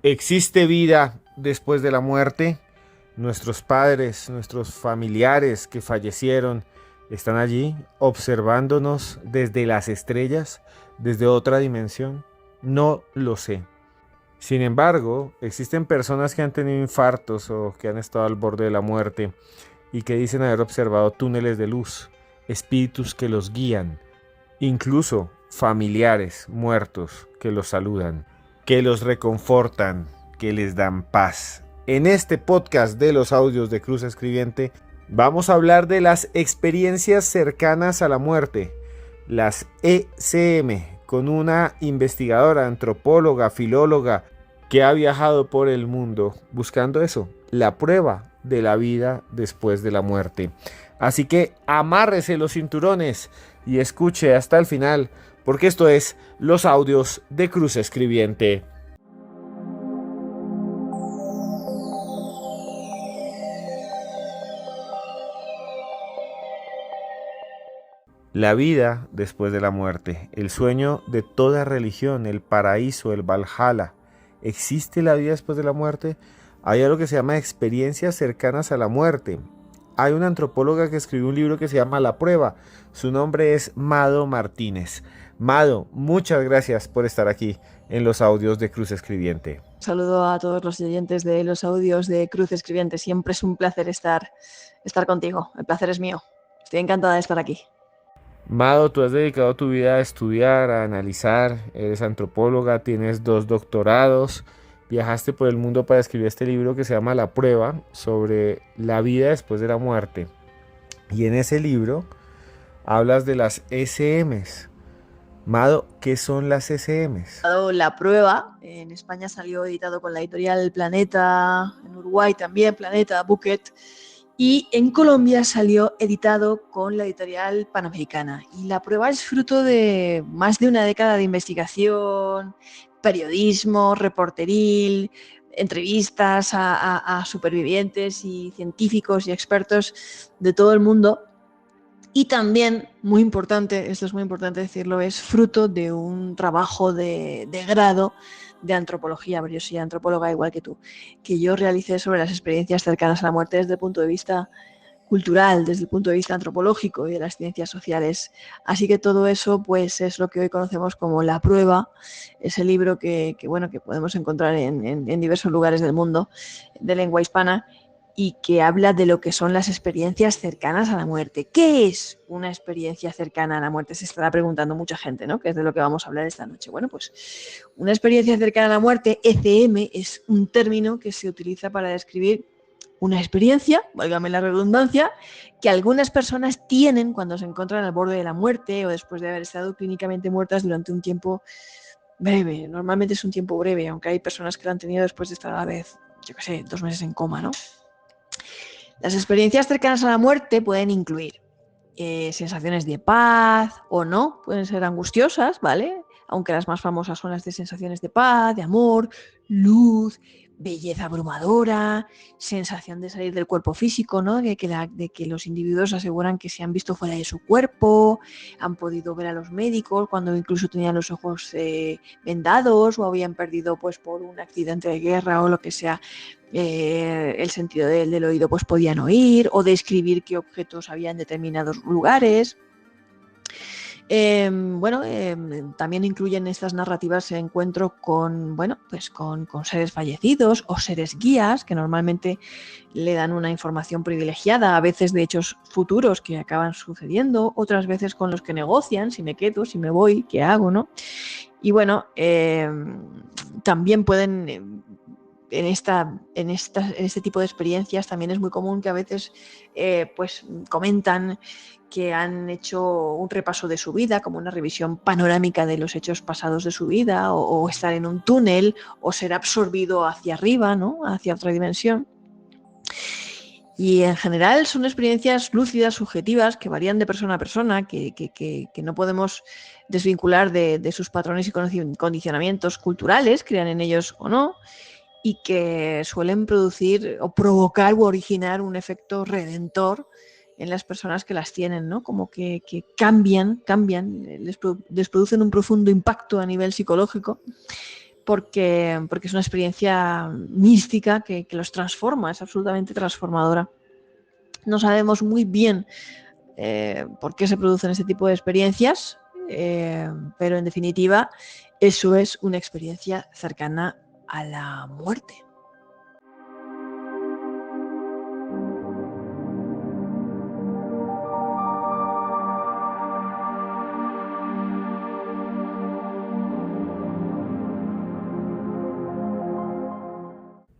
¿Existe vida después de la muerte? Nuestros padres, nuestros familiares que fallecieron, están allí observándonos desde las estrellas, desde otra dimensión. No lo sé. Sin embargo, existen personas que han tenido infartos o que han estado al borde de la muerte y que dicen haber observado túneles de luz, espíritus que los guían, incluso familiares muertos que los saludan, que los reconfortan, que les dan paz. En este podcast de los audios de Cruz Escribiente vamos a hablar de las experiencias cercanas a la muerte, las ECM, con una investigadora, antropóloga, filóloga que ha viajado por el mundo buscando eso, la prueba de la vida después de la muerte. Así que amárrese los cinturones y escuche hasta el final, porque esto es los audios de Cruz Escribiente. La vida después de la muerte, el sueño de toda religión, el paraíso, el Valhalla. ¿Existe la vida después de la muerte? Hay algo que se llama experiencias cercanas a la muerte. Hay una antropóloga que escribió un libro que se llama La Prueba. Su nombre es Mado Martínez. Mado, muchas gracias por estar aquí en los audios de Cruz Escribiente. Saludo a todos los oyentes de los audios de Cruz Escribiente. Siempre es un placer estar contigo. El placer es mío. Estoy encantada de estar aquí. Mado, tú has dedicado tu vida a estudiar, a analizar, eres antropóloga, tienes 2 doctorados, viajaste por el mundo para escribir este libro que se llama La Prueba, sobre la vida después de la muerte. Y en ese libro hablas de las ECMs. Mado, ¿qué son las ECMs? La Prueba, en España salió editado con la editorial Planeta, en Uruguay también, Planeta, Bucket. Y en Colombia salió editado con la editorial Panamericana. Y La Prueba es fruto de más de una década de investigación, periodismo, reporteril, entrevistas a supervivientes y científicos y expertos de todo el mundo. Y también, muy importante, esto es muy importante decirlo, es fruto de un trabajo de grado de antropología, pero yo soy antropóloga igual que tú, que yo realicé sobre las experiencias cercanas a la muerte desde el punto de vista cultural, desde el punto de vista antropológico y de las ciencias sociales. Así que todo eso pues es lo que hoy conocemos como La Prueba, ese libro que podemos encontrar en diversos lugares del mundo de lengua hispana y que habla de lo que son las experiencias cercanas a la muerte. ¿Qué es una experiencia cercana a la muerte? Se estará preguntando mucha gente, ¿no? Que es de lo que vamos a hablar esta noche. Bueno, pues una experiencia cercana a la muerte, ECM, es un término que se utiliza para describir una experiencia, válgame la redundancia, que algunas personas tienen cuando se encuentran al borde de la muerte o después de haber estado clínicamente muertas durante un tiempo breve. Normalmente es un tiempo breve, aunque hay personas que lo han tenido después de estar a la vez, 2 meses en coma, ¿no? Las experiencias cercanas a la muerte pueden incluir sensaciones de paz o no, pueden ser angustiosas, ¿vale? Aunque las más famosas son las de sensaciones de paz, de amor, luz, belleza abrumadora, sensación de salir del cuerpo físico, ¿no? De que los individuos aseguran que se han visto fuera de su cuerpo, han podido ver a los médicos cuando incluso tenían los ojos vendados o habían perdido pues por un accidente de guerra o lo que sea el sentido del oído, pues podían oír o describir qué objetos había en determinados lugares. También incluyen estas narrativas el encuentro con seres fallecidos o seres guías que normalmente le dan una información privilegiada, a veces de hechos futuros que acaban sucediendo, otras veces con los que negocian, si me quedo, si me voy, qué hago, ¿no? Y bueno, también pueden... En este tipo de experiencias también es muy común que a veces comentan que han hecho un repaso de su vida, como una revisión panorámica de los hechos pasados de su vida, o estar en un túnel, o ser absorbido hacia arriba, ¿no? Hacia otra dimensión. Y en general son experiencias lúcidas, subjetivas, que varían de persona a persona, que no podemos desvincular de sus patrones y condicionamientos culturales, crean en ellos o no, y que suelen producir o provocar u originar un efecto redentor en las personas que las tienen, ¿no? Como que cambian, les producen un profundo impacto a nivel psicológico, porque es una experiencia mística que los transforma, es absolutamente transformadora. No sabemos muy bien por qué se producen este tipo de experiencias, pero en definitiva eso es una experiencia cercana a la muerte.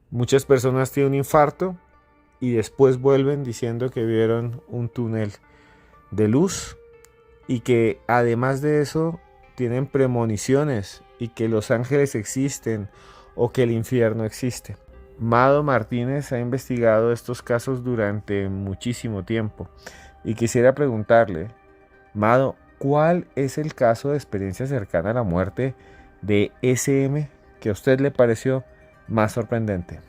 Muchas personas tienen un infarto y después vuelven diciendo que vieron un túnel de luz y que además de eso tienen premoniciones y que los ángeles existen o que el infierno existe. Mado Martínez ha investigado estos casos durante muchísimo tiempo y quisiera preguntarle, Mado, ¿cuál es el caso de experiencia cercana a la muerte de SM que a usted le pareció más sorprendente?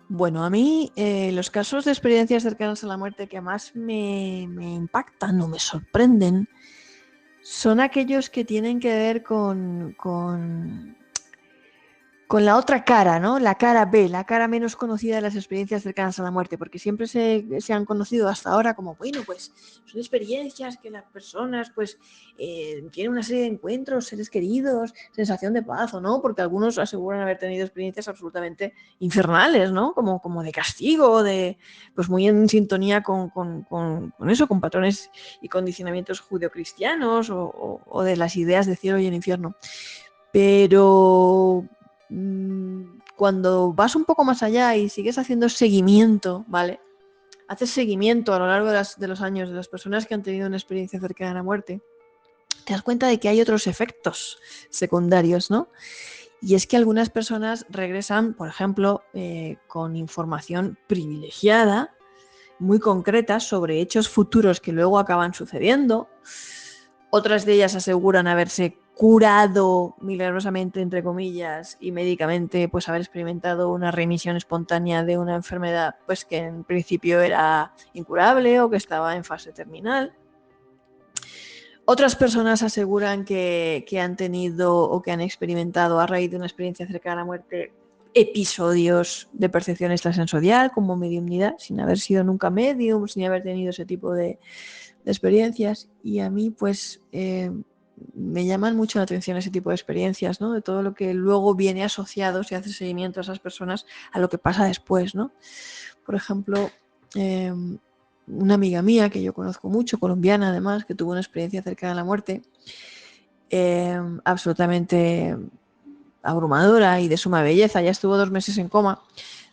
Bueno, a mí los casos de experiencias cercanas a la muerte que más me impactan o me sorprenden son aquellos que tienen que ver con la otra cara, ¿no? La cara B, la cara menos conocida de las experiencias cercanas a la muerte, porque siempre se han conocido hasta ahora como, bueno, pues son experiencias que las personas pues tienen una serie de encuentros, seres queridos, sensación de paz o no, porque algunos aseguran haber tenido experiencias absolutamente infernales, ¿no? Como de castigo, pues muy en sintonía con eso, con patrones y condicionamientos judeocristianos o de las ideas de cielo y el infierno. Pero cuando vas un poco más allá y sigues haciendo seguimiento, ¿vale? Haces seguimiento a lo largo de los años de las personas que han tenido una experiencia cercana a la muerte, te das cuenta de que hay otros efectos secundarios, ¿no? Y es que algunas personas regresan, por ejemplo, con información privilegiada, muy concreta, sobre hechos futuros que luego acaban sucediendo. Otras de ellas aseguran haberse curado milagrosamente, entre comillas, y médicamente, pues haber experimentado una remisión espontánea de una enfermedad pues que en principio era incurable o que estaba en fase terminal. Otras personas aseguran que han tenido o que han experimentado a raíz de una experiencia cercana a la muerte episodios de percepción extrasensorial como mediumnidad, sin haber sido nunca medium, sin haber tenido ese tipo de experiencias. Y a mí pues me llaman mucho la atención ese tipo de experiencias, ¿no? De todo lo que luego viene asociado, se hace seguimiento a esas personas, a lo que pasa después, ¿no? Por ejemplo, una amiga mía que yo conozco mucho, colombiana además, que tuvo una experiencia cercana a la muerte, absolutamente abrumadora y de suma belleza. Ya estuvo 2 meses en coma,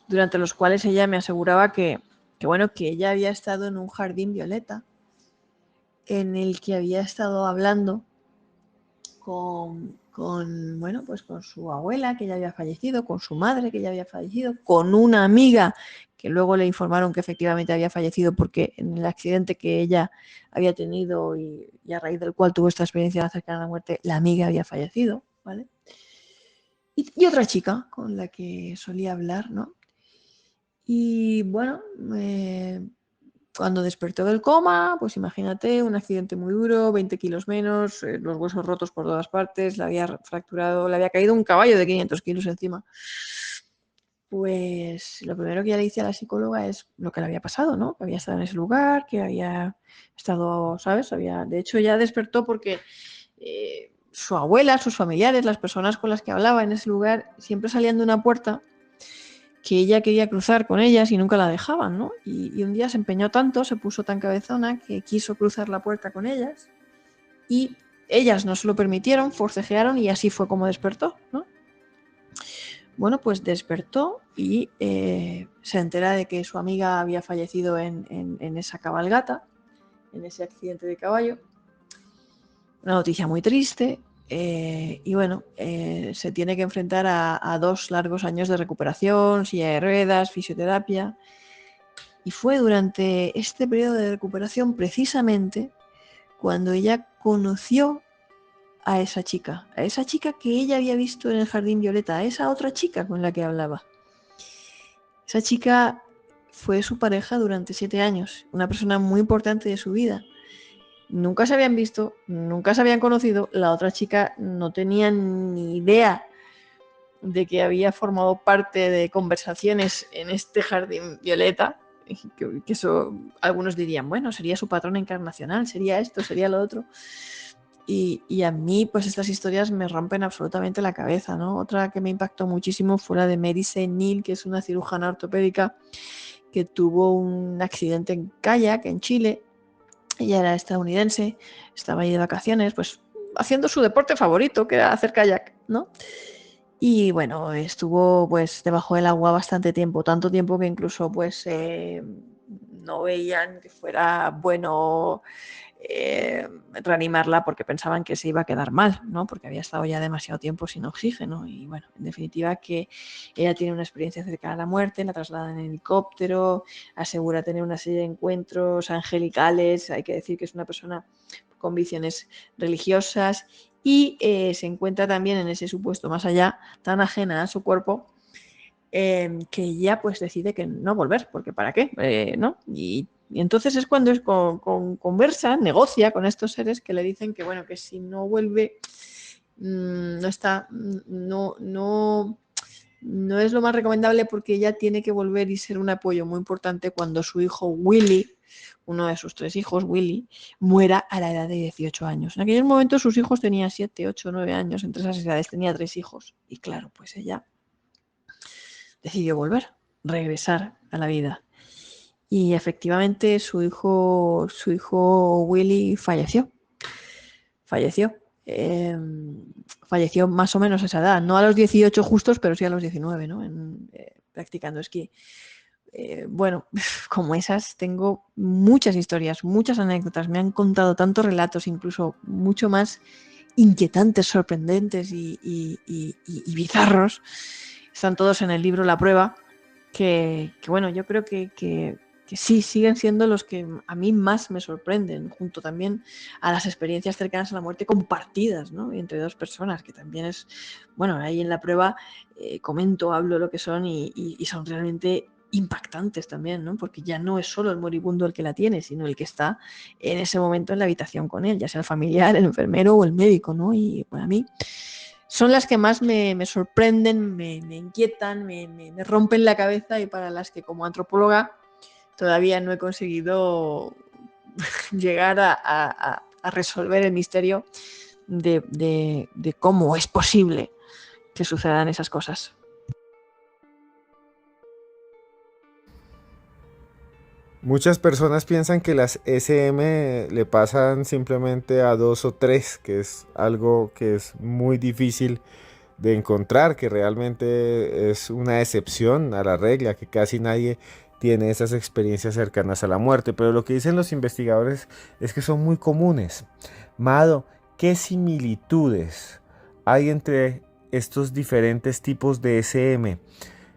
durante los cuales ella me aseguraba que ella había estado en un jardín violeta en el que había estado hablando con su abuela, que ya había fallecido, con su madre, que ya había fallecido, con una amiga que luego le informaron que efectivamente había fallecido porque en el accidente que ella había tenido y a raíz del cual tuvo esta experiencia cercana a la muerte, la amiga había fallecido, ¿vale? Y otra chica con la que solía hablar, ¿no? Y bueno, cuando despertó del coma, pues imagínate, un accidente muy duro, 20 kilos menos, los huesos rotos por todas partes, le había fracturado, le había caído un caballo de 500 kilos encima. Pues lo primero que ya le hice a la psicóloga es lo que le había pasado, ¿no? Que había estado en ese lugar, que había estado, ¿sabes? De hecho, ya despertó porque su abuela, sus familiares, las personas con las que hablaba en ese lugar, siempre salían de una puerta que ella quería cruzar con ellas y nunca la dejaban, ¿no? Y un día se empeñó tanto, se puso tan cabezona que quiso cruzar la puerta con ellas y ellas no se lo permitieron, forcejearon y así fue como despertó, ¿no? Bueno, pues despertó y se entera de que su amiga había fallecido en esa cabalgata, en ese accidente de caballo. Una noticia muy triste. Y bueno, se tiene que enfrentar a 2 largos años de recuperación, silla de ruedas, fisioterapia. Y fue durante este periodo de recuperación precisamente cuando ella conoció a esa chica que ella había visto en el jardín violeta, a esa otra chica con la que hablaba. Esa chica fue su pareja durante 7 años, una persona muy importante de su vida. nunca se habían visto, nunca se habían conocido, la otra chica no tenía ni idea de que había formado parte de conversaciones en este jardín violeta, que eso algunos dirían, bueno, sería su patrón encarnacional, sería esto, sería lo otro. Y a mí, pues estas historias me rompen absolutamente la cabeza, ¿no? Otra que me impactó muchísimo fue la de Mary St. Neal, que es una cirujana ortopédica que tuvo un accidente en kayak en Chile. Ella era estadounidense, estaba ahí de vacaciones, pues haciendo su deporte favorito, que era hacer kayak, ¿no? Y bueno, estuvo pues debajo del agua bastante tiempo, tanto tiempo que incluso pues no veían que fuera bueno reanimarla porque pensaban que se iba a quedar mal, ¿no? Porque había estado ya demasiado tiempo sin oxígeno. Y bueno, en definitiva que ella tiene una experiencia cercana a la muerte, la trasladan en helicóptero, asegura tener una serie de encuentros angelicales, hay que decir que es una persona con visiones religiosas y se encuentra también en ese supuesto más allá, tan ajena a su cuerpo, que ella pues decide que no volver, porque ¿para qué? ¿No? Y entonces es cuando conversa, negocia con estos seres que le dicen que bueno, que si no vuelve, no está, no es lo más recomendable porque ella tiene que volver y ser un apoyo muy importante cuando su hijo Willy, uno de sus 3 hijos, Willy, muera a la edad de 18 años. En aquellos momentos sus hijos tenían 7, 8, 9 años, entre esas edades tenía 3 hijos. Y claro, pues ella decidió volver, regresar a la vida. Y efectivamente su hijo Willy falleció. Falleció. Falleció más o menos a esa edad, no a los 18 justos, pero sí a los 19, ¿no? Practicando esquí. Bueno, como esas tengo muchas historias, muchas anécdotas. Me han contado tantos relatos, incluso mucho más inquietantes, sorprendentes y bizarros. Están todos en el libro La Prueba, que bueno, yo creo que sí, siguen siendo los que a mí más me sorprenden, junto también a las experiencias cercanas a la muerte compartidas, ¿no? Entre 2 personas, que también es, bueno, ahí en La Prueba comento, hablo lo que son y son realmente impactantes también, ¿no? Porque ya no es solo el moribundo el que la tiene, sino el que está en ese momento en la habitación con él, ya sea el familiar, el enfermero o el médico, ¿no? Y para mí son las que más me sorprenden, me inquietan, me rompen la cabeza y para las que como antropóloga todavía no he conseguido llegar a resolver el misterio de cómo es posible que sucedan esas cosas. Muchas personas piensan que las SM le pasan simplemente a 2 o 3, que es algo que es muy difícil de encontrar, que realmente es una excepción a la regla, que casi nadie tiene esas experiencias cercanas a la muerte. Pero lo que dicen los investigadores es que son muy comunes. Mado, ¿qué similitudes hay entre estos diferentes tipos de SM?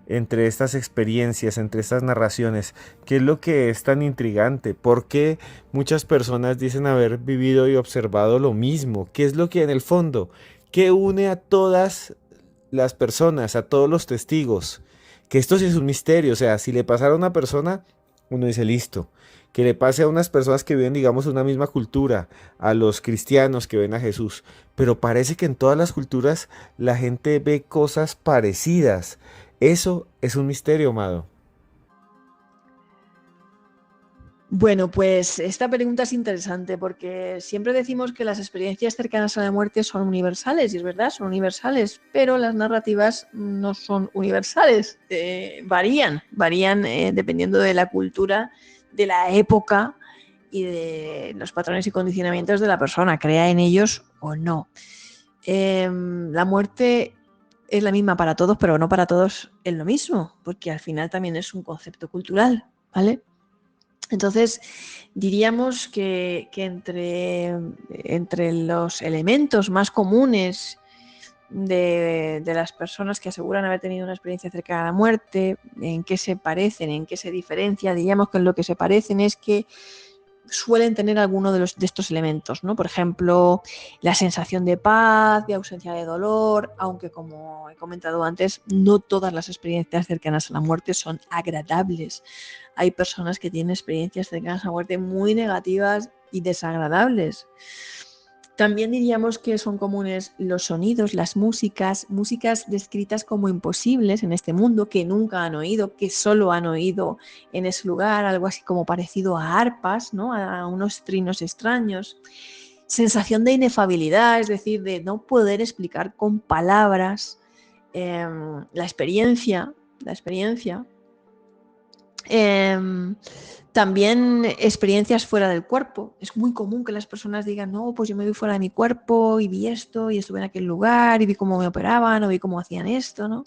Entre estas experiencias, entre estas narraciones, ¿qué es lo que es tan intrigante? ¿Por qué muchas personas dicen haber vivido y observado lo mismo? ¿Qué es lo que en el fondo, qué une a todas las personas, a todos los testigos? Que esto sí es un misterio, o sea, si le pasara a una persona, uno dice listo. Que le pase a unas personas que viven, digamos, una misma cultura, a los cristianos que ven a Jesús, pero parece que en todas las culturas la gente ve cosas parecidas. Eso es un misterio, Amado. Bueno, pues esta pregunta es interesante porque siempre decimos que las experiencias cercanas a la muerte son universales, y es verdad, son universales, pero las narrativas no son universales, varían dependiendo de la cultura, de la época y de los patrones y condicionamientos de la persona, crea en ellos o no. La muerte es la misma para todos, pero no para todos es lo mismo, porque al final también es un concepto cultural, ¿vale? Entonces, diríamos que entre los elementos más comunes de las personas que aseguran haber tenido una experiencia cercana a la muerte, en qué se parecen, en qué se diferencia, diríamos que en lo que se parecen es que suelen tener alguno de estos elementos, ¿no? Por ejemplo, la sensación de paz, de ausencia de dolor, aunque como he comentado antes, no todas las experiencias cercanas a la muerte son agradables. Hay personas que tienen experiencias cercanas a la muerte muy negativas y desagradables. También diríamos que son comunes los sonidos, las músicas descritas como imposibles en este mundo, que nunca han oído, que solo han oído en ese lugar, algo así como parecido a arpas, ¿no? A unos trinos extraños. Sensación de inefabilidad, es decir, de no poder explicar con palabras la experiencia. También experiencias fuera del cuerpo. Es muy común que las personas digan, no, pues yo me vi fuera de mi cuerpo y vi esto y estuve en aquel lugar y vi cómo me operaban o vi cómo hacían esto, ¿no?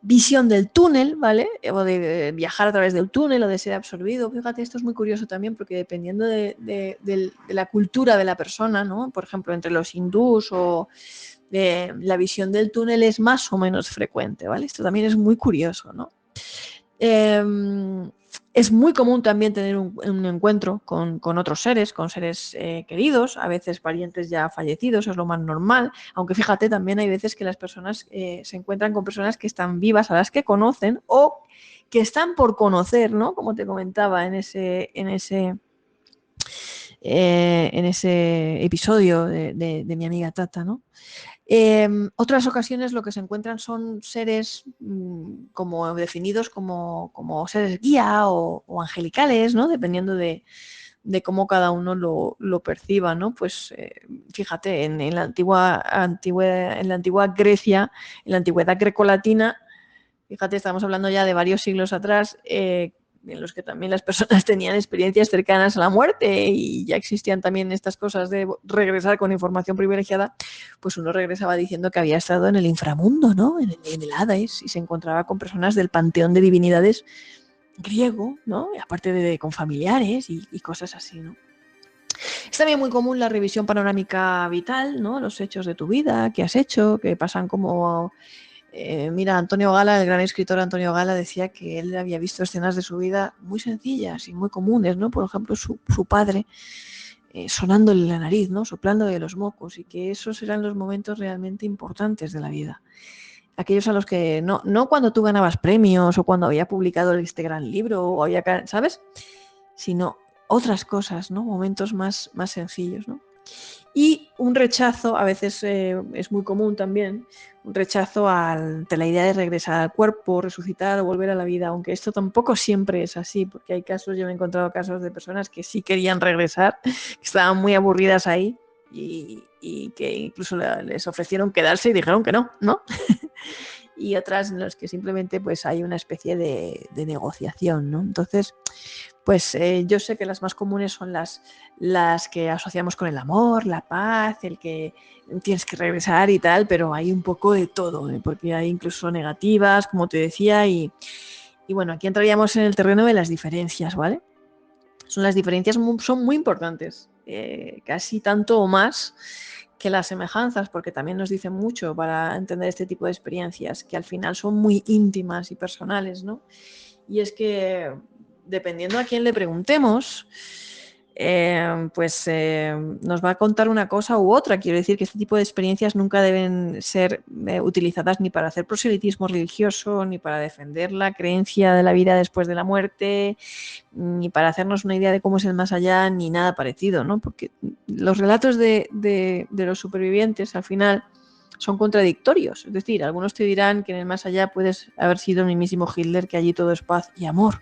Visión del túnel, ¿vale? O de viajar a través del túnel o de ser absorbido. Fíjate, esto es muy curioso también porque dependiendo de la cultura de la persona, ¿no? Por ejemplo, entre los hindús o la visión del túnel es más o menos frecuente, ¿vale? Esto también es muy curioso, ¿no? Es muy común también tener un encuentro con otros seres, con seres queridos, a veces parientes ya fallecidos, es lo más normal, aunque fíjate, también hay veces que las personas se encuentran con personas que están vivas, a las que conocen o que están por conocer, ¿no? Como te comentaba en ese episodio de mi amiga Tata, ¿no? Otras ocasiones lo que se encuentran son seres como definidos como seres guía o angelicales, ¿no? Dependiendo de cómo cada uno lo perciba, ¿no? Pues fíjate, en la antigua Grecia, en la antigüedad grecolatina, fíjate, estamos hablando ya de varios siglos atrás, en los que también las personas tenían experiencias cercanas a la muerte y ya existían también estas cosas de regresar con información privilegiada, pues uno regresaba diciendo que había estado en el inframundo, ¿no? En el Hades, y se encontraba con personas del panteón de divinidades griego, ¿no? Y aparte con familiares y cosas así, ¿no? Es también muy común la revisión panorámica vital, ¿no? Los hechos de tu vida, qué has hecho, que pasan como... mira, Antonio Gala, el gran escritor Antonio Gala, decía que él había visto escenas de su vida muy sencillas y muy comunes, ¿no? Por ejemplo, su padre sonándole la nariz, ¿no? Soplándole los mocos, y que esos eran los momentos realmente importantes de la vida. Aquellos a los que no cuando tú ganabas premios o cuando había publicado este gran libro o había, ¿sabes? Sino otras cosas, ¿no? Momentos más sencillos, ¿no? Y un rechazo, a veces es muy común también, un rechazo ante la idea de regresar al cuerpo, resucitar o volver a la vida, aunque esto tampoco siempre es así, porque hay casos, yo me he encontrado casos de personas que sí querían regresar, que estaban muy aburridas ahí y que incluso les ofrecieron quedarse y dijeron que no, ¿no? Y otras en las que simplemente pues hay una especie de negociación, ¿no? Entonces, pues yo sé que las más comunes son las que asociamos con el amor, la paz, el que tienes que regresar y tal, pero hay un poco de todo, porque hay incluso negativas, como te decía, y bueno, aquí entraríamos en el terreno de las diferencias, ¿vale? Las diferencias son muy importantes, casi tanto o más que las semejanzas, porque también nos dicen mucho para entender este tipo de experiencias, que al final son muy íntimas y personales, ¿no? Y es que dependiendo a quién le preguntemos, pues nos va a contar una cosa u otra. Quiero decir que este tipo de experiencias nunca deben ser utilizadas ni para hacer proselitismo religioso, ni para defender la creencia de la vida después de la muerte, ni para hacernos una idea de cómo es el más allá, ni nada parecido, ¿no? Porque los relatos de los supervivientes al final son contradictorios. Es decir, algunos te dirán que en el más allá puedes haber sido el mismísimo Hitler, que allí todo es paz y amor,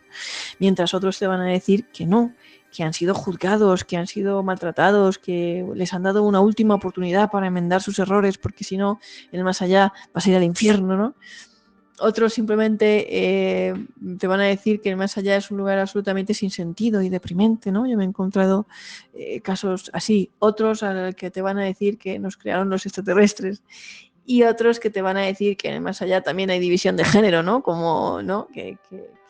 mientras otros te van a decir que no, que han sido juzgados, que han sido maltratados, que les han dado una última oportunidad para enmendar sus errores, porque si no, en el más allá vas a ir al infierno, ¿no? Otros simplemente te van a decir que el más allá es un lugar absolutamente sin sentido y deprimente, ¿no? Yo me he encontrado casos así. Otros al que te van a decir que nos crearon los extraterrestres, y otros que te van a decir que en el más allá también hay división de género, ¿no? Como, ¿no? Que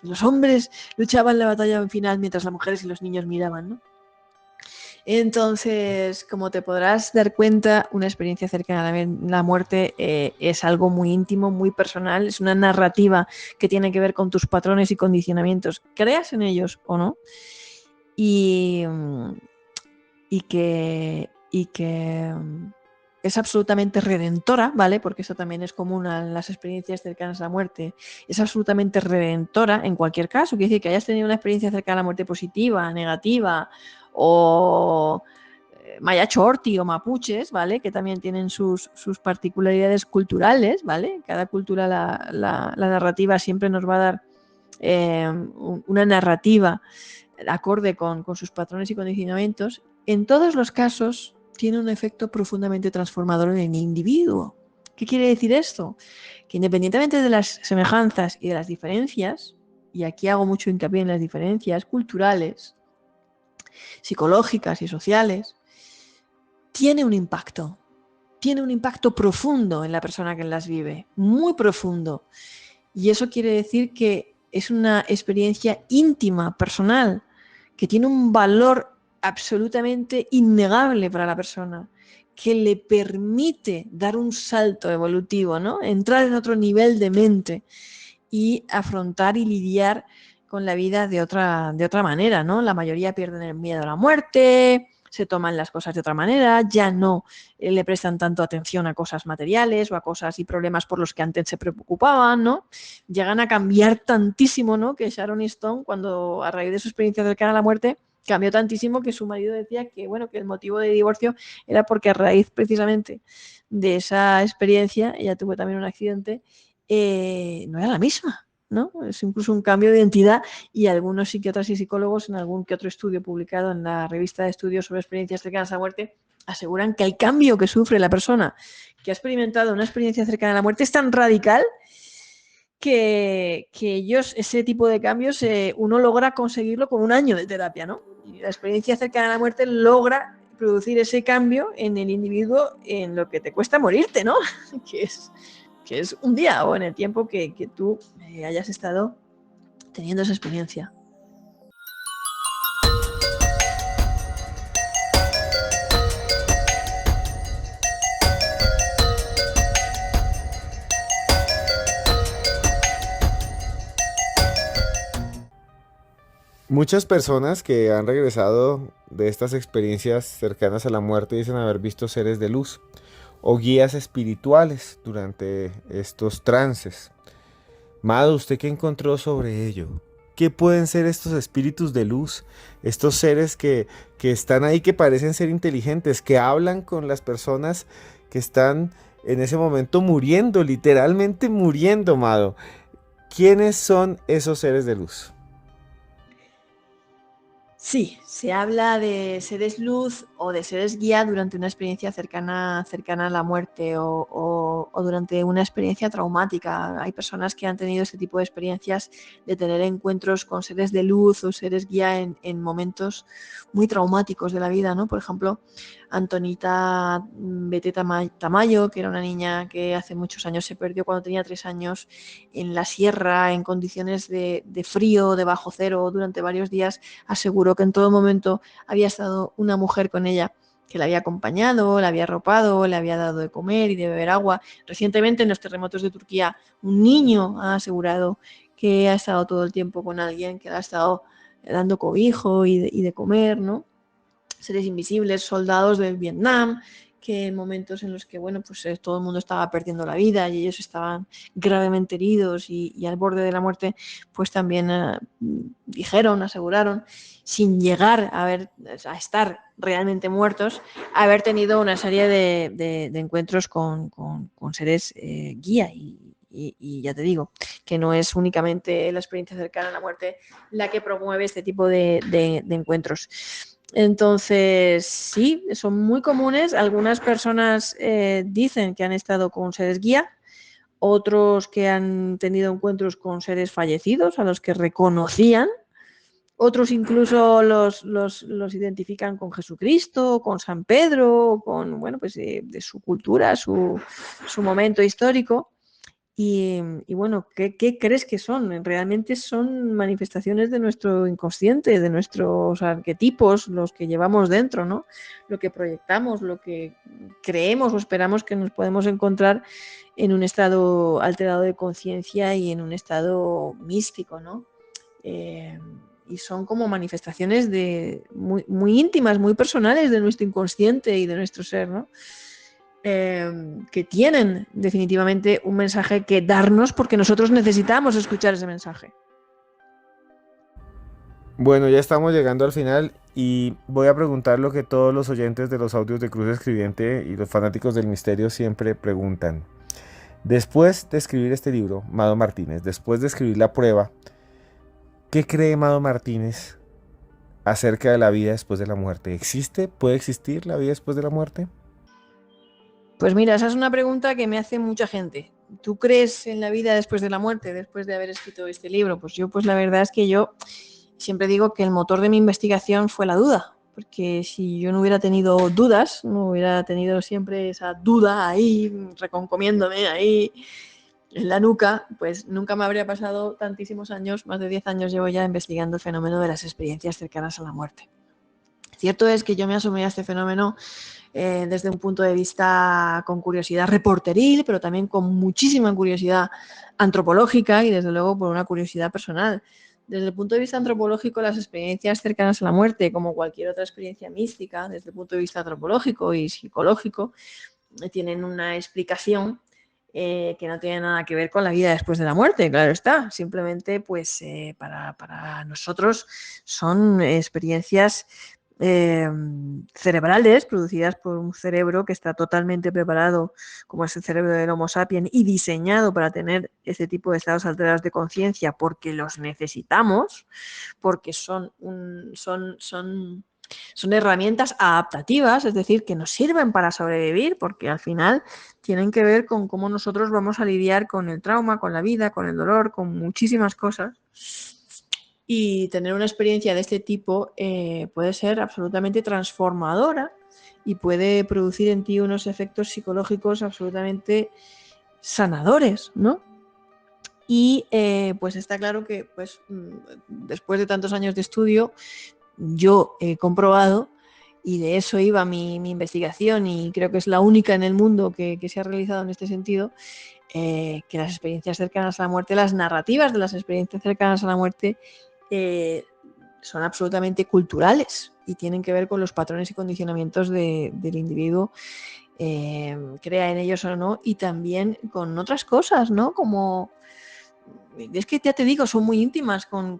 los hombres luchaban la batalla final mientras las mujeres y los niños miraban, ¿no? Entonces, como te podrás dar cuenta, una experiencia cercana a la muerte es algo muy íntimo, muy personal, es una narrativa que tiene que ver con tus patrones y condicionamientos, creas en ellos o no, y que es absolutamente redentora, ¿vale? Porque eso también es común a las experiencias cercanas a la muerte. Es absolutamente redentora en cualquier caso. Quiere decir que hayas tenido una experiencia cercana a la muerte positiva, negativa o maya chorti o mapuches, ¿vale? Que también tienen sus particularidades culturales, ¿vale? Cada cultura, la narrativa siempre nos va a dar una narrativa acorde con sus patrones y condicionamientos. En todos los casos tiene un efecto profundamente transformador en el individuo. ¿Qué quiere decir esto? Que independientemente de las semejanzas y de las diferencias, y aquí hago mucho hincapié en las diferencias culturales, psicológicas y sociales, tiene un impacto profundo en la persona que las vive, muy profundo. Y eso quiere decir que es una experiencia íntima, personal, que tiene un valor absolutamente innegable para la persona, que le permite dar un salto evolutivo, ¿no? Entrar en otro nivel de mente y afrontar y lidiar con la vida de otra manera, ¿no? La mayoría pierden el miedo a la muerte, se toman las cosas de otra manera, ya no le prestan tanto atención a cosas materiales o a cosas y problemas por los que antes se preocupaban, ¿no? Llegan a cambiar tantísimo, ¿no? Que Sharon Stone, cuando a raíz de su experiencia cercana a la muerte, cambió tantísimo que su marido decía que, bueno, que el motivo de divorcio era porque a raíz precisamente de esa experiencia, ella tuvo también un accidente, no era la misma, ¿no? Es incluso un cambio de identidad, y algunos psiquiatras y psicólogos en algún que otro estudio publicado en la revista de estudios sobre experiencias cercanas a la muerte aseguran que el cambio que sufre la persona que ha experimentado una experiencia cercana a la muerte es tan radical que ellos, ese tipo de cambios, uno logra conseguirlo con un año de terapia, ¿no? Y la experiencia cercana a la muerte logra producir ese cambio en el individuo en lo que te cuesta morirte, ¿no? que es un día o en el tiempo que tú hayas estado teniendo esa experiencia. Muchas personas que han regresado de estas experiencias cercanas a la muerte dicen haber visto seres de luz o guías espirituales durante estos trances. Mado, ¿usted qué encontró sobre ello? ¿Qué pueden ser estos espíritus de luz? Estos seres que están ahí, que parecen ser inteligentes, que hablan con las personas que están en ese momento muriendo, literalmente muriendo, Mado. ¿Quiénes son esos seres de luz? Sí, se habla de seres luz o de seres guía durante una experiencia cercana a la muerte o durante una experiencia traumática. Hay personas que han tenido este tipo de experiencias de tener encuentros con seres de luz o seres guía en momentos muy traumáticos de la vida, ¿no? Por ejemplo, Antonita Beteta Tamayo, que era una niña que hace muchos años se perdió cuando tenía 3 años en la sierra, en condiciones de frío, de bajo cero, durante varios días, aseguró que en todo momento había estado una mujer con ella que la había acompañado, la había arropado, le había dado de comer y de beber agua. Recientemente, en los terremotos de Turquía, un niño ha asegurado que ha estado todo el tiempo con alguien que le ha estado dando cobijo y de comer, ¿no? Seres invisibles, soldados del Vietnam, que en momentos en los que, bueno, pues todo el mundo estaba perdiendo la vida y ellos estaban gravemente heridos y al borde de la muerte, pues también dijeron, aseguraron, sin llegar a estar realmente muertos, haber tenido una serie de encuentros con seres guía y ya te digo, que no es únicamente la experiencia cercana a la muerte la que promueve este tipo de encuentros. Entonces, sí, son muy comunes. Algunas personas dicen que han estado con seres guía, otros que han tenido encuentros con seres fallecidos a los que reconocían, otros incluso los identifican con Jesucristo, con San Pedro, con, bueno, pues de su cultura, su momento histórico. Y bueno, ¿qué crees que son? Realmente son manifestaciones de nuestro inconsciente, de nuestros arquetipos, los que llevamos dentro, ¿no? Lo que proyectamos, lo que creemos o esperamos que nos podemos encontrar en un estado alterado de conciencia y en un estado místico, ¿no? Y son como manifestaciones muy, muy íntimas, muy personales de nuestro inconsciente y de nuestro ser, ¿no? Que tienen definitivamente un mensaje que darnos porque nosotros necesitamos escuchar ese mensaje. Bueno, ya estamos llegando al final y voy a preguntar lo que todos los oyentes de los audios de Cruz Escribiente y los fanáticos del misterio siempre preguntan. Después de escribir este libro, Mado Martínez, después de escribir La Prueba, ¿qué cree Mado Martínez acerca de la vida después de la muerte? ¿Existe? ¿Puede existir la vida después de la muerte? Pues mira, esa es una pregunta que me hace mucha gente. ¿Tú crees en la vida después de la muerte, después de haber escrito este libro? Pues yo, pues la verdad es que yo siempre digo que el motor de mi investigación fue la duda, porque si yo no hubiera tenido dudas, no hubiera tenido siempre esa duda ahí, reconcomiéndome ahí en la nuca, pues nunca me habría pasado tantísimos años, más de 10 años llevo ya investigando el fenómeno de las experiencias cercanas a la muerte. Cierto es que yo me asumí a este fenómeno desde un punto de vista con curiosidad reporteril, pero también con muchísima curiosidad antropológica y desde luego por una curiosidad personal. Desde el punto de vista antropológico, las experiencias cercanas a la muerte, como cualquier otra experiencia mística, desde el punto de vista antropológico y psicológico, tienen una explicación que no tiene nada que ver con la vida después de la muerte, claro está. Simplemente, pues, para nosotros son experiencias cerebrales producidas por un cerebro que está totalmente preparado, como es el cerebro del Homo sapiens, y diseñado para tener ese tipo de estados alterados de conciencia porque los necesitamos, porque son herramientas adaptativas, es decir, que nos sirven para sobrevivir, porque al final tienen que ver con cómo nosotros vamos a lidiar con el trauma, con la vida, con el dolor, con muchísimas cosas. Y tener una experiencia de este tipo puede ser absolutamente transformadora y puede producir en ti unos efectos psicológicos absolutamente sanadores, ¿no? Y pues está claro que pues, después de tantos años de estudio, yo he comprobado, y de eso iba mi investigación, y creo que es la única en el mundo que se ha realizado en este sentido, que las experiencias cercanas a la muerte, las narrativas de las experiencias cercanas a la muerte, eh, son absolutamente culturales y tienen que ver con los patrones y condicionamientos del individuo, crea en ellos o no, y también con otras cosas, ¿no? Como, es que ya te digo, son muy íntimas con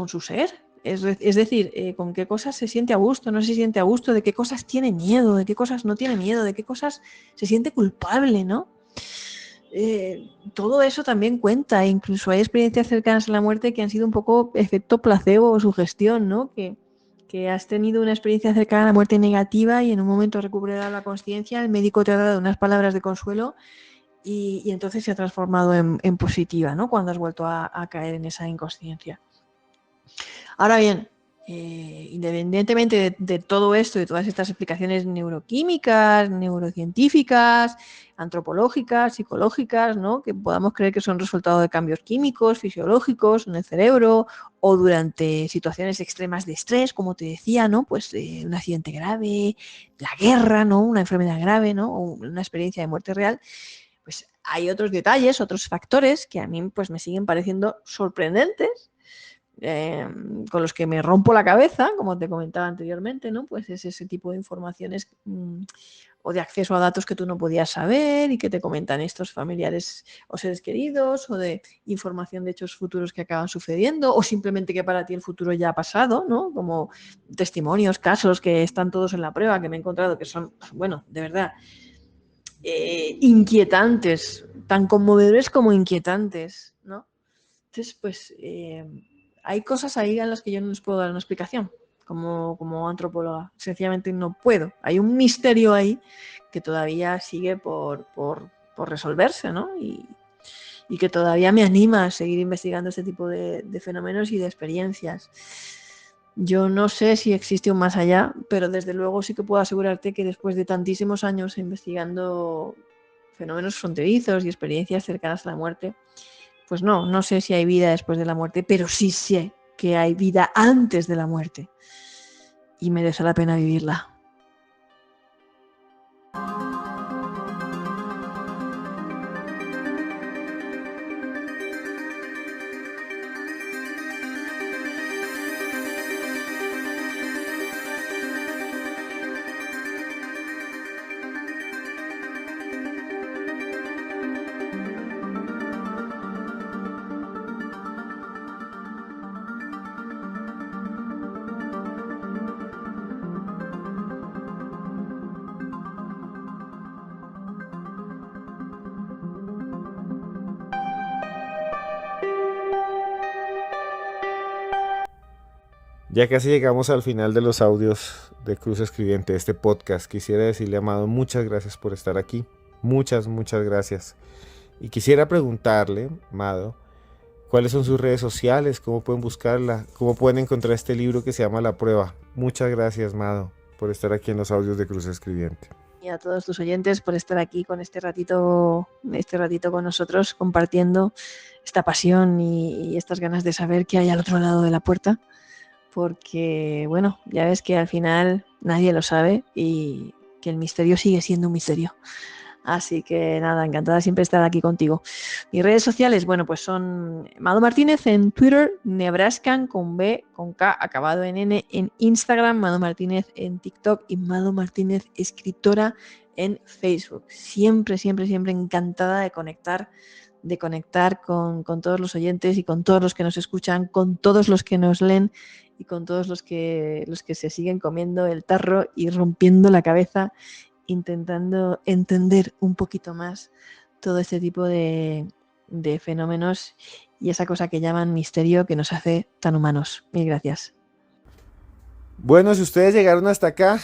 su ser. Es decir, con qué cosas se siente a gusto, no se siente a gusto, de qué cosas tiene miedo, de qué cosas no tiene miedo, de qué cosas se siente culpable, ¿no? Todo eso también cuenta. Incluso hay experiencias cercanas a la muerte que han sido un poco efecto placebo o sugestión, ¿no? Que has tenido una experiencia cercana a la muerte negativa y en un momento recuperado la conciencia, el médico te ha dado unas palabras de consuelo y entonces se ha transformado en positiva, ¿no? Cuando has vuelto a caer en esa inconsciencia. Ahora bien, independientemente de todo esto, de todas estas explicaciones neuroquímicas, neurocientíficas, antropológicas, psicológicas, ¿no? Que podamos creer que son resultado de cambios químicos, fisiológicos en el cerebro o durante situaciones extremas de estrés, como te decía, ¿no? Pues un accidente grave, la guerra, ¿no? Una enfermedad grave, ¿no? O una experiencia de muerte real. Pues hay otros detalles, otros factores que a mí pues me siguen pareciendo sorprendentes, con los que me rompo la cabeza, como te comentaba anteriormente, ¿no? Pues es ese tipo de informaciones o de acceso a datos que tú no podías saber y que te comentan estos familiares o seres queridos, o de información de hechos futuros que acaban sucediendo, o simplemente que para ti el futuro ya ha pasado, ¿no? Como testimonios, casos que están todos en la prueba, que me he encontrado que son, bueno, de verdad, inquietantes, tan conmovedores como inquietantes, ¿no? Entonces, pues hay cosas ahí a las que yo no les puedo dar una explicación como antropóloga. Sencillamente no puedo. Hay un misterio ahí que todavía sigue por resolverse, ¿no? Y que todavía me anima a seguir investigando este tipo de fenómenos y de experiencias. Yo no sé si existe un más allá, pero desde luego sí que puedo asegurarte que después de tantísimos años investigando fenómenos fronterizos y experiencias cercanas a la muerte, pues no sé si hay vida después de la muerte, pero sí sé que hay vida antes de la muerte y merece la pena vivirla. Ya casi llegamos al final de los audios de Cruz Escribiente, de este podcast. Quisiera decirle, Amado, muchas gracias por estar aquí. Muchas gracias. Y quisiera preguntarle, Amado, ¿cuáles son sus redes sociales? ¿Cómo pueden buscarla? ¿Cómo pueden encontrar este libro que se llama La Prueba? Muchas gracias, Amado, por estar aquí en los audios de Cruz Escribiente. Y a todos tus oyentes por estar aquí con este ratito con nosotros, compartiendo esta pasión y estas ganas de saber qué hay al otro lado de la puerta. Porque, bueno, ya ves que al final nadie lo sabe y que el misterio sigue siendo un misterio. Así que nada, encantada siempre estar aquí contigo. Mis redes sociales, bueno, pues son Mado Martínez en Twitter, Nebraskan con B, con K, acabado en N, en Instagram, Mado Martínez en TikTok y Mado Martínez escritora en Facebook. Siempre encantada de conectar con todos los oyentes y con todos los que nos escuchan, con todos los que nos leen y con todos los que se siguen comiendo el tarro y rompiendo la cabeza intentando entender un poquito más todo este tipo de fenómenos y esa cosa que llaman misterio que nos hace tan humanos. Mil gracias. Bueno, si ustedes llegaron hasta acá,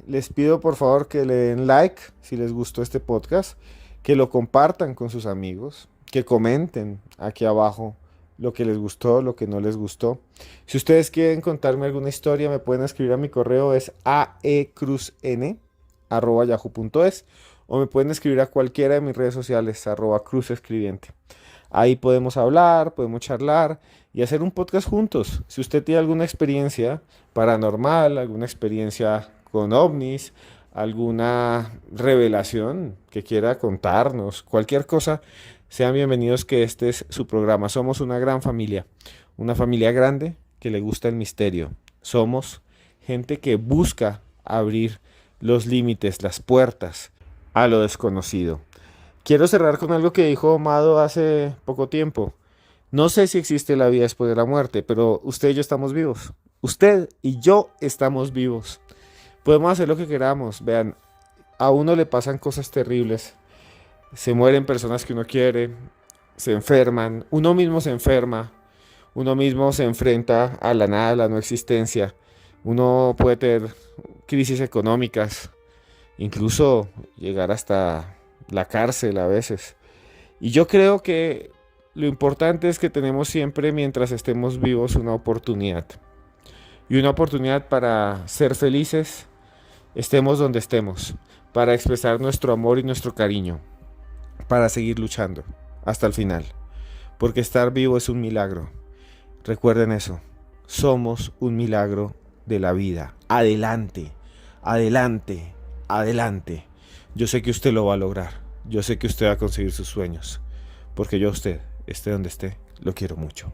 les pido por favor que le den like si les gustó este podcast, que lo compartan con sus amigos, que comenten aquí abajo lo que les gustó, lo que no les gustó. Si ustedes quieren contarme alguna historia, me pueden escribir a mi correo, es aecruzn@yahoo.es, o me pueden escribir a cualquiera de mis redes sociales, @cruzescribiente. Ahí podemos hablar, podemos charlar y hacer un podcast juntos. Si usted tiene alguna experiencia paranormal, alguna experiencia con ovnis, alguna revelación que quiera contarnos, cualquier cosa, sean bienvenidos, que este es su programa. Somos una gran familia, una familia grande que le gusta el misterio. Somos gente que busca abrir los límites, las puertas a lo desconocido. Quiero cerrar con algo que dijo Amado hace poco tiempo. No sé si existe la vida después de la muerte, pero usted y yo estamos vivos. Usted y yo estamos vivos. Podemos hacer lo que queramos. Vean, a uno le pasan cosas terribles. Se mueren personas que uno quiere, se enferman, uno mismo se enferma, uno mismo se enfrenta a la nada, a la no existencia. Uno puede tener crisis económicas, incluso llegar hasta la cárcel a veces. Y yo creo que lo importante es que tenemos siempre, mientras estemos vivos, una oportunidad. Y una oportunidad para ser felices, estemos donde estemos, para expresar nuestro amor y nuestro cariño, para seguir luchando hasta el final. Porque estar vivo es un milagro. Recuerden eso. Somos un milagro de la vida. Adelante, adelante, adelante. Yo sé que usted lo va a lograr. Yo sé que usted va a conseguir sus sueños. Porque yo a usted, esté donde esté, lo quiero mucho.